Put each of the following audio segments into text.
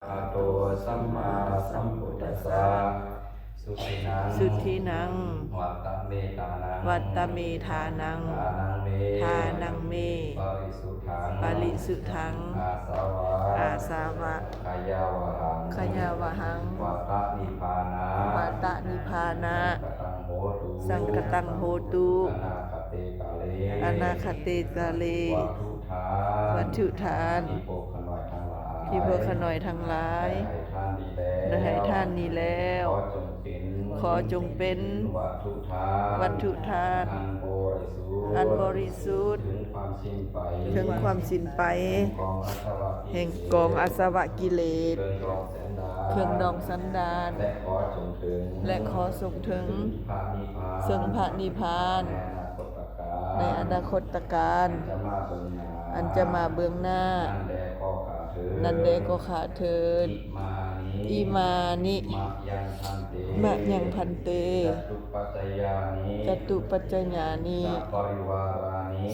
อะโตสัมมาสัมพุทธัสสะสุทินังวัตตะเมทานังวัตตเมทานังทานังเมปริสุทธังปริสุทธังอาสาวะอาสาวะขยาวหังขยาวหังวัตตะนิพพานะ วัตตนิพพานะ สังคตังโหตุ สังคตังโหตุ อนาคเตกาเล อนาคเตกาเล วัตถุทาน วัตถุทาน ที่พวกขน่อยทั้งหลาย ได้ให้ท่านนี้แล้ว ขอจงเป็น วัตถุทาน อันบริสุทธิ์ ถึงความสิ้นไป แห่งกองอาสวะกิเลส เครื่องดองสันดาน และขอส่งถึง ซึ่งพระนิพพาน ในอนาคตการ อันจะมาเบื้องหน้า นันเดก็ขาเทินอิมานิมะยังพันเตจตุปัจจญานิ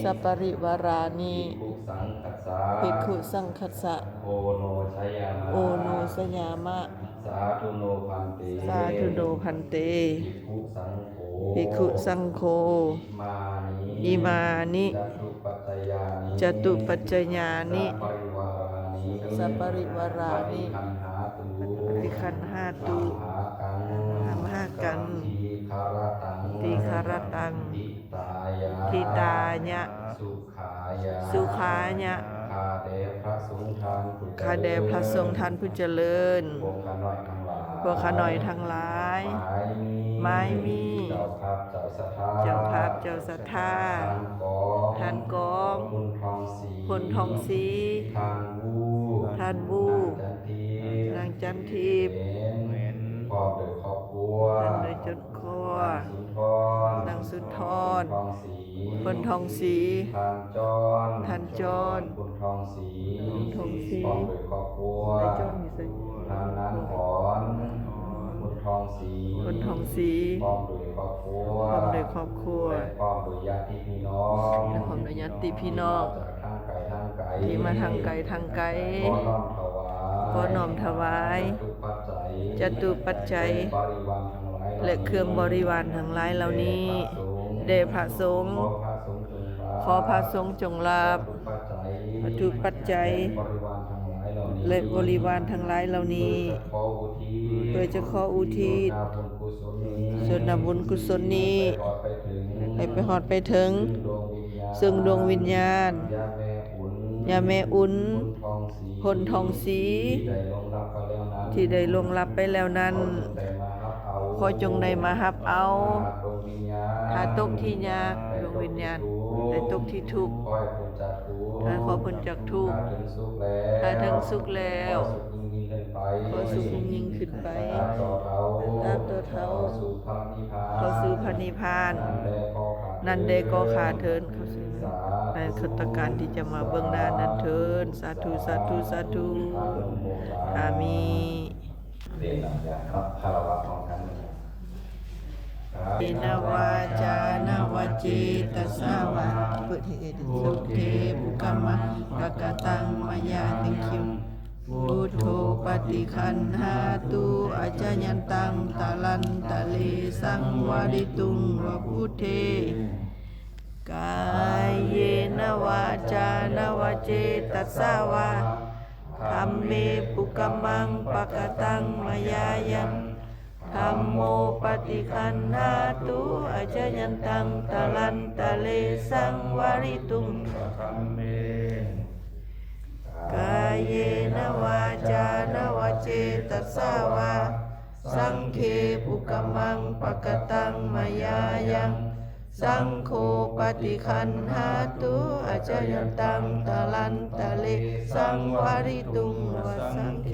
สัปปริวารานิภิกขุสังคัสสะโอโนสยามะสาธุโนพันเต สาธุโนพันเต ภิกขุสังโฆ ภิกขุสังโฆ อิมานิ อิมานิ จตุปัจจยานิ จตุปัจจญานิ สัปปริวารานิ สัปปริวารานิ คันหาตุ ปฏิคันหาตุ ธรรมหากัน ทีคารตัง ทีคารตัง ทิตายะ ทิตายะ สุขายะ สุขายะ คาเดพระสงฆ์ทานผู้เจริญ ข้าแด่พระสงฆ์ท่านผู้เจริญ พวกข้าน้อยทั้งหลาย พวกข้าน้อยทั้งหลาย ไม้มี เจ้าภาพเจ้าศรัทธา ท่านกอง พลทองศรี ท่านบู นางจันทีพ นางจันทิพย์ พร้อมโดยครอบครัว ท่านโดยจนครัวน างสุนทร พลทองศรี ท่านจร พลทองศรี พลทองศรี พร้อมโดยครอบครัว ได้จรอยู่สิ ทางนั้นขอนพลทองศรี พลทองศรี พร้อมโดยครอบครัว พร้อมโดยครอบครัว พร้อมโดยญาติพี่น้อง และพร้อมโดยญาติพี่น้อง ที่มาทางไกล ที่มาทางไกล ขอน้อมถวาย จตุปัจจัย และเครื่องบริวารทั้งหลายเหล่านี้แด่พระสงฆ์ขอพระสงฆ์จงรับวัตถุปัจจัย และบริวารทั้งหลายเหล่านี้เพื่อจะขออุทิศส่วนบุญกุศลนี้ให้ไปฮอดไปถึงซึ่งดวงวิญญาณยาแม่อุ่นพลทองศรีที่ได้ล่วงลับไปแล้วนั้นขอจงได้มารับเอาถ้าตกที่ยากดวงวิญญาณได้ตกที่ทุกข์ถ้าขอพ้นจากทุกข์ถ้าถึงสุขแล้วขอสุขยิ่งขึ้นไปตามตัวเท้าเข้าสู่พระนิพพานนั่นได้ก็ขาเทินเข้าสู่ในคตการที่จะมาเบื้องหน้านั้นเทินสาธุสาธุสาธุอามีเรียนหลังจากครับคารวะของท่าน อินาวาจานาวาจิตัสสาวะเปิดให้เอดิสุเทบุกามะกะกะตังมายาติคิวพุทโธปฏิคันหาตุอาจายันตังตะลันตะเลสังวาริตุงวะพุทเทกายเยนวาจานาวาเจตัสสาวะธัมเมปุกามังปะกะตังมายายังธัมโมปฏิคันหาตุอาจายันตังตะลันตะเลสังวาริตุงกายเยนวาจานวาเจตัสสาวะสังเคปุกามังปะกะตังมายายังสังโฆปฏิคันหาตุอาจายันตังตะลันตะเลสังวาริตุงวสังเค